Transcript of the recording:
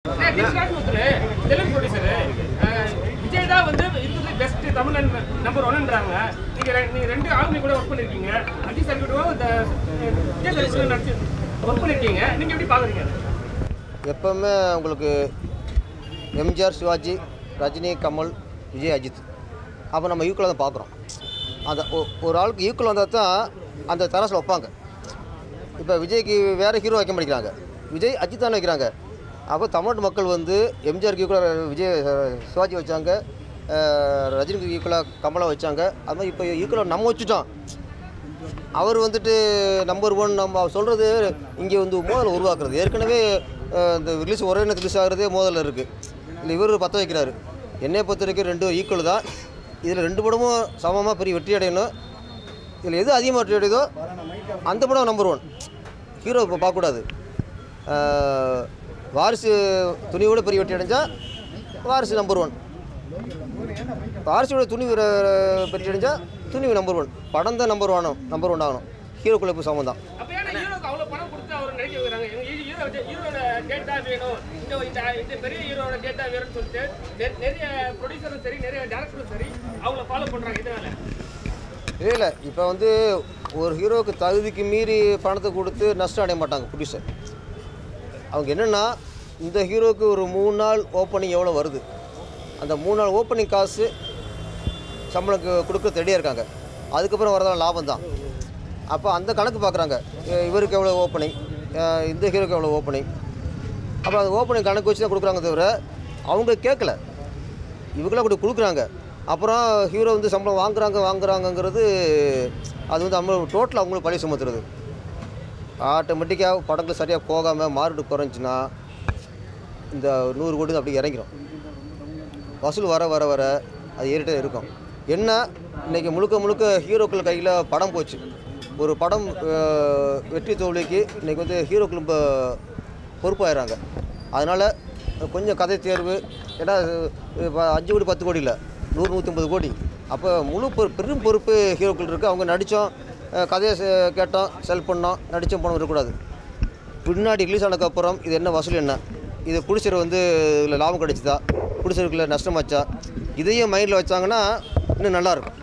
Telugu producer Vijay தான் வந்து இருக்கிறது பெஸ்ட் தமிழன் நம்பர் 1ன்றாங்க. நீங்க ரெண்டு ஆளுமே கூட ஒர்க் பண்ணிருக்கீங்க. அஜித் சார் கூட விஜய் சார் நடிச்சு ஒர்க் பண்ணிருக்கீங்க. நீங்க எப்படி பாக்குறீங்க? எப்பவுமே உங்களுக்கு எம்ஜிஆர், சிவாஜி, ரஜினி, கமல், விஜய், அஜித் அப்போ நம்ம ஈக்குவலாக தான் பார்க்குறோம். அந்த ஒரு ஆளுக்கு ஈக்குவல் வந்தால் தான் அந்த தரசில் வைப்பாங்க. இப்போ விஜய்க்கு வேறு ஹீரோ வைக்க மாட்டேங்கிறாங்க, விஜய், அஜித் தானே வைக்கிறாங்க. அப்போ தமிழ்நாட்டு மக்கள் வந்து எம்ஜிஆருக்கு ஈக்குவலாக விஜய், சிவாஜி வச்சாங்க, ரஜினிக்கு ஈக்குவலாக கமலை வச்சாங்க. அது மாதிரி இப்போ ஈக்குவலாக நம்ம வச்சுட்டோம். அவர் வந்துட்டு நம்பர் 1 நம்ம சொல்கிறது இங்கே வந்து மோதல் உருவாக்குறது. ஏற்கனவே இந்த ரிலீஸ் ஒரே நேரத்தில் ரிலீஸ் ஆகிறதே மோதலில் இருக்குது. இல்லை இவர் பற்ற வைக்கிறாரு. என்னை பொறுத்த வரைக்கும் ரெண்டும் ஈக்குவல் தான். இதில் ரெண்டு படமும் சமமாக பெரிய வெற்றி அடையணும். இதில் எது அதிகமாக வெற்றி அடையுதோ அந்த படம் நம்பர் 1. ஹீரோ இப்போ பார்க்கக்கூடாது. வாரிசு துணியோட பெரிய வெற்றி அடைஞ்சால் வாரிசு நம்பர் 1, வாரிசோட துணி வெற்றி அடைஞ்சால் துணி நம்பர் 1. படம் தான் நம்பர் 1 ஆகணும். ஹீரோக்குள்ளே இப்போ சமம் தான். இல்லை இப்போ வந்து ஒரு ஹீரோவுக்கு தகுதிக்கு மீறி பணத்தை கொடுத்து நஷ்டம் அடைய மாட்டாங்க ப்ரொடியூசர். அவங்க என்னென்னா இந்த ஹீரோவுக்கு ஒரு 3 நாள் ஓப்பனிங் எவ்வளோ வருது, அந்த 3 நாள் ஓப்பனிங் காசு சம்பளம் கொடுக்க ரெடியாக இருக்காங்க. அதுக்கப்புறம் வரதான் லாபம் தான். அப்போ அந்த கணக்கு பார்க்குறாங்க. இவருக்கு எவ்வளோ ஓப்பனிங், இந்த ஹீரோக்கு எவ்வளோ ஓப்பனிங். அப்போ அந்த ஓப்பனிங் கணக்கு வச்சு தான் கொடுக்குறாங்க தவிர அவங்க கேட்கல, இவங்களாம் கூட கொடுக்குறாங்க. அப்புறம் ஹீரோ வந்து சம்பளம் வாங்குறாங்கங்கிறது அது வந்து நம்ம டோட்டலாக அவங்களுக்கு பழி சுமத்துறது. ஆட்டோமேட்டிக்காக படங்கள் சரியாக போகாமல் மார்க்கெட்டு குறைஞ்சின்னா இந்த 100 கோடி அப்படி இறங்கிடும். வசூல் வர வர வர அது ஏறிட்டே இருக்கும். என்ன இன்றைக்கி முழுக்க ஹீரோக்கள் கையில் படம் போச்சு. ஒரு படம் வெற்றி தோல்விக்கு இன்றைக்கி வந்து ஹீரோக்கள் ரொம்ப பொறுப்பாகிறாங்க. அதனால் கொஞ்சம் கதை தேர்வு, ஏன்னா 5 கோடி 10 கோடி இல்லை, 100-150 கோடி. அப்போ பெரும் பொறுப்பு ஹீரோக்கள் இருக்குது. அவங்க நடித்தோம், கதையை கேட்டோம், செல் பண்ணோம், நடித்தோம், பணம் இருக்கக்கூடாது. பின்னாடி ரிலீஸ் ஆனதுக்கப்புறம் இது என்ன வசூல், என்ன இது ப்ரொடியூசர் வந்து இதில் லாபம் கிடைச்சிதா, ப்ரொடியூசருக்குள்ள நஷ்டமாச்சா, இதையும் மைண்டில் வச்சாங்கன்னா இன்னும் நல்லாயிருக்கும்.